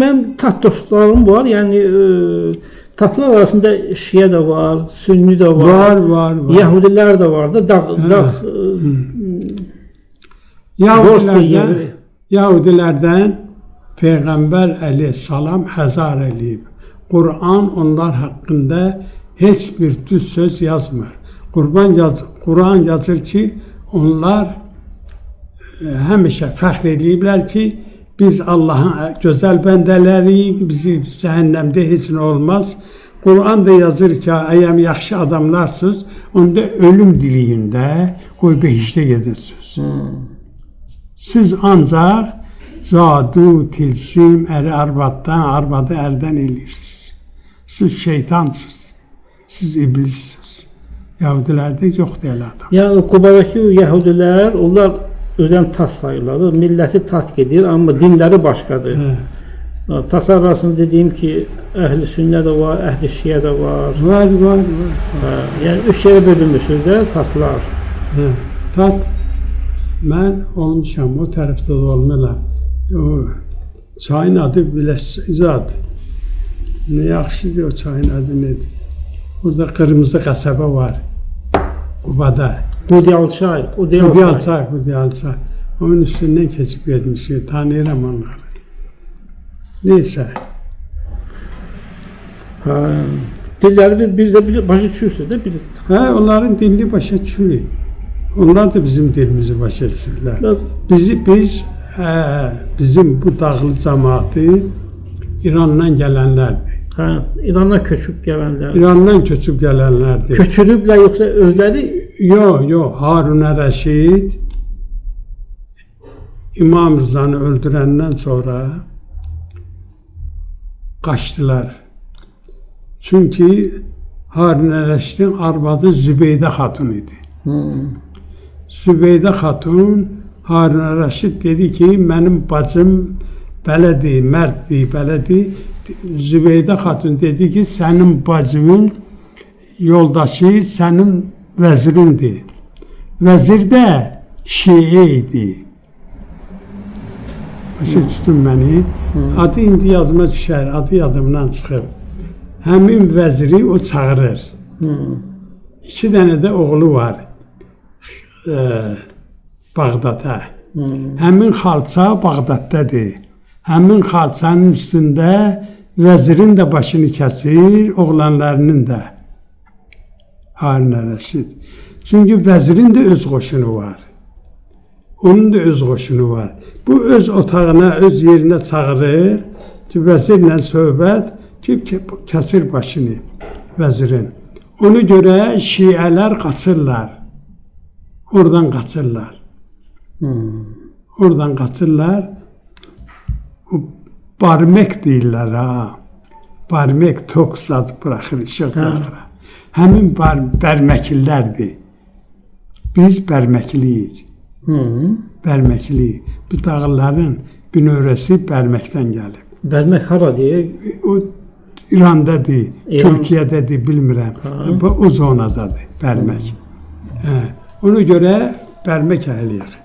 Benim tat dostlarım var, yani tatlar arasında Şia da var, Sünni de var, Var. Yahudiler de var da Yahudilerden Peygamber aleyhisselam hazar eləyib. Kur'an onlar hakkında hiçbir düz söz yazmır. Kur'an yazır ki, onlar həmişə fəxr eləyiblər ki, biz Allah'ın güzel bendeleriyik, bizi cehennemde hiç ne olmaz. Kur'an da yazır ki, eğer yaxşı adamlarsınız, onda ölüm diliyində qoy behişte gedirsiniz. Siz ancaq cadu, tilsim, əri arvaddan, arvadı ərdən eləyirsiniz. Siz şeytansınız, siz iblissiniz. Yahudilərdə yoxdur elə adam. Yani Kubadaki Yahudiler, onlar özən tat sayılır, milləti tat gedir, amma dinləri başqadır. Tatlar arasında dediyim ki, əhl-i sünnə də var, əhl-i şiə də var. Var. Yəni üç yerə bölünmüşsünüz də tatlar. Tat, mən olmuşam, o tərəfdə də olmuram. O çayın adı Biləcizad. Ne yaxşıdır o çayın adı nedir? Burada Qırmızı qəsəbə var, Qubada. Qudyalçay. Onun üstündən keçib getmişik, tanıyıram onları. Neyse. Dilləri biz də başa düşürsünüz də. Onların dilini başa düşürük. Onlar da bizim dilimizi başa düşürlər. Bizim bu dağlı cəmaatı İrandan gələnlərdir. İrandan köçüb gələnlər. Köçürüblər yoxsa özləri? Yox. Harun Rəşid İmam Rızanı öldürəndən sonra qaçdılar. Çünki Harun Rəşidin arvadı Zübeydə xatun idi. Zübeydə xatun Harun Rəşid dedi ki, mənim bacım belədir, mərddir, belədir. Zübeydə xatun dedi ki, sənin bacının yoldaşı sənin vəzirindir. Vəzir də Şiə idi. Başa düşdün məni? Adı indi yadıma düşər, adı yadımdan çıxır. Həmin vəziri o çağırır. 2 dənə də oğlu var Bağdada. Həmin xalça Bağdaddadır. Həmin xalçanın üstündə vəzirin də başını kəsir, oğlanlarının da. Harun Rəşid. Çünki vəzirin də öz qoşunu var. Onun da öz qoşunu var. Bu öz otağına, öz yerinə çağırır ki, vəzirlə söhbət ki, kəsir başını vəzirin. Ona görə şiələr qaçırlar. Oradan qaçırlar. Barmek deyirlər ha. Barmek tok zad bıraxır, işıq bıraxır. Həmin bərməkillərdir. Biz bərməkliyik. Bərməkli. Bu dağların bünövrəsi Bərməkdən gəlib. Bərmək haradır? O İrandadır, Türkiyədədir, bilmirəm. O zonadadır Bərmək. Ona görə Bərmək əhliyik.